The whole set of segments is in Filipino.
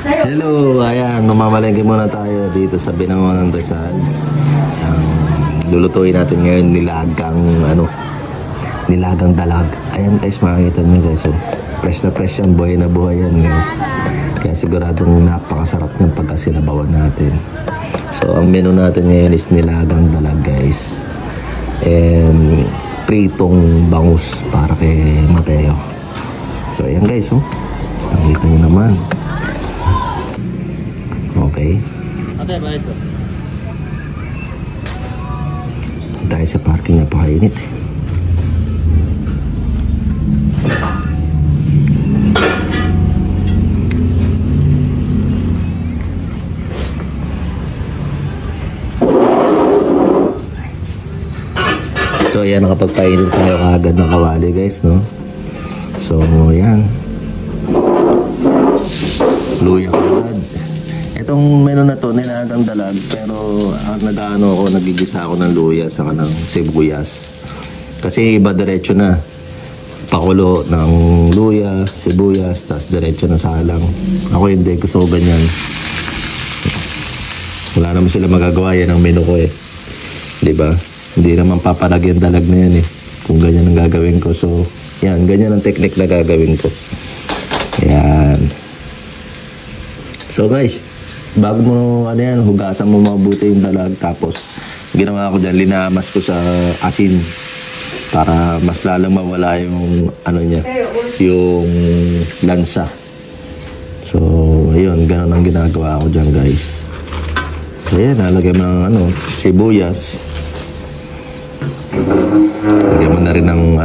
Hello, ayan, mamamalengke muna tayo dito sa Binangonan Rizal. Ang lulutuin natin ngayon nilagang dalag. Ayan guys, makikita nyo guys, so, fresh yan, buhay na buhay yan guys. Kaya siguradong napakasarap ng pagkasinabawan natin. So ang menu natin ngayon is nilagang dalag guys. And pritong bangus para kay Mateo. So ayan guys, oh. Nakita nyo naman. Okay. Ate, ba ito? Dahil sa parking napakainit. So yan, nakapagpainit tayo kaagad ng kawali guys, no? So yan. Luya agad. Itong menu na to, nilagang dalag, pero nagigisa ako ng luya sa kanang sibuyas. Kasi iba diretso na. Pakulo ng luya, sibuyas, tas diretso na salang. Ako hindi, gusto ko ganyan. Wala naman sila magagawa, yan ang menu ko eh. Diba? Hindi naman papalagyan dalag na yan eh. Kung ganyan ang gagawin ko. So, yan, ganyan ang technique na gagawin ko. Yan. So guys, bago mo hugasan mo mabuti yung dalag, tapos ginawa ko dyan, linamas ko sa asin para mas lalong mawala yung yung lansa. So ayun, ganun ang ginagawa ko dyan guys. So yan, nalagyan mo ng sibuyas, lagyan mo na rin ng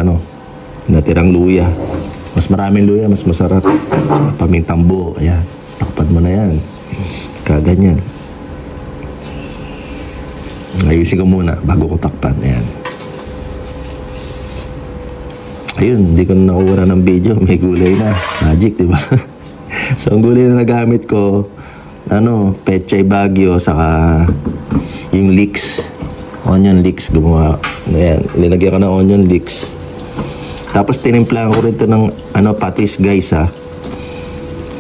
natirang luya. Mas maraming luya, mas masarap. Pamintang buo, ayan, takpan mo na yan. Kaganyan. Ayusin ko muna bago ko takpan. Ayan. Ayun, hindi ko na nakuha ng video. May gulay na. Magic, diba? So, ang gulay na nagamit ko, pechay bagyo, saka yung leeks. Onion leeks, gumawa. Ayan, linagyan ko ng onion leeks. Tapos, tinimplahan ko rin ito ng patis, guys, ha.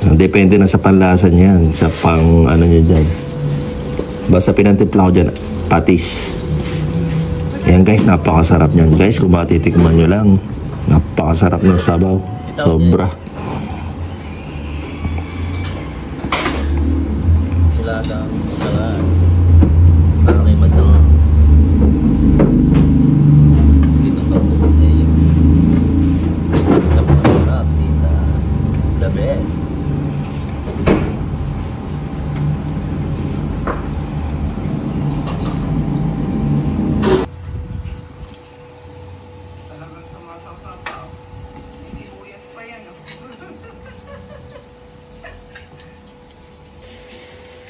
Depende na sa panlasa niyan, sa niya dyan. Basta pinantimpla ko dyan, patis. Ayan guys, napakasarap niyan guys. Kung matitikman nyo lang, napakasarap ng sabaw. Sobra. Nilagang dalag. Para kay Mateo. Dito pa ko sa Mateo. Napakasarap, tita. The best.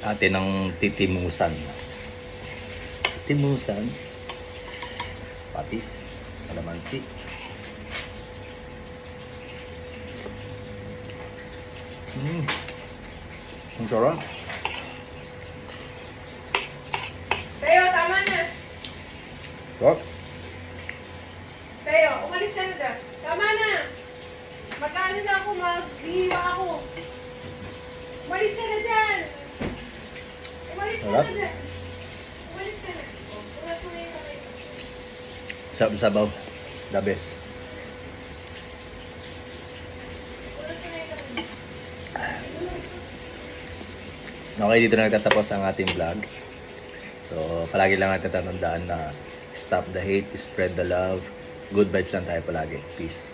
Atin ng titimusan. Titimusan. Patis. Kalamansi. Ang sarap. Teo, tama na. What? Teo, umalis ka na dyan. Tama na. Magkano na ako, maghihiwa ako. Umalis ka na dyan. Umalis ka na dyan. Umalis ka na. Umalis mo na yung kamay ko. Sabaw. The best. Umalis mo na yung kamay ko. Okay, dito na nagtatapos ang ating vlog. So, palagi lang natin tatandaan na stop the hate, spread the love. Good vibes lang tayo palagi. Peace.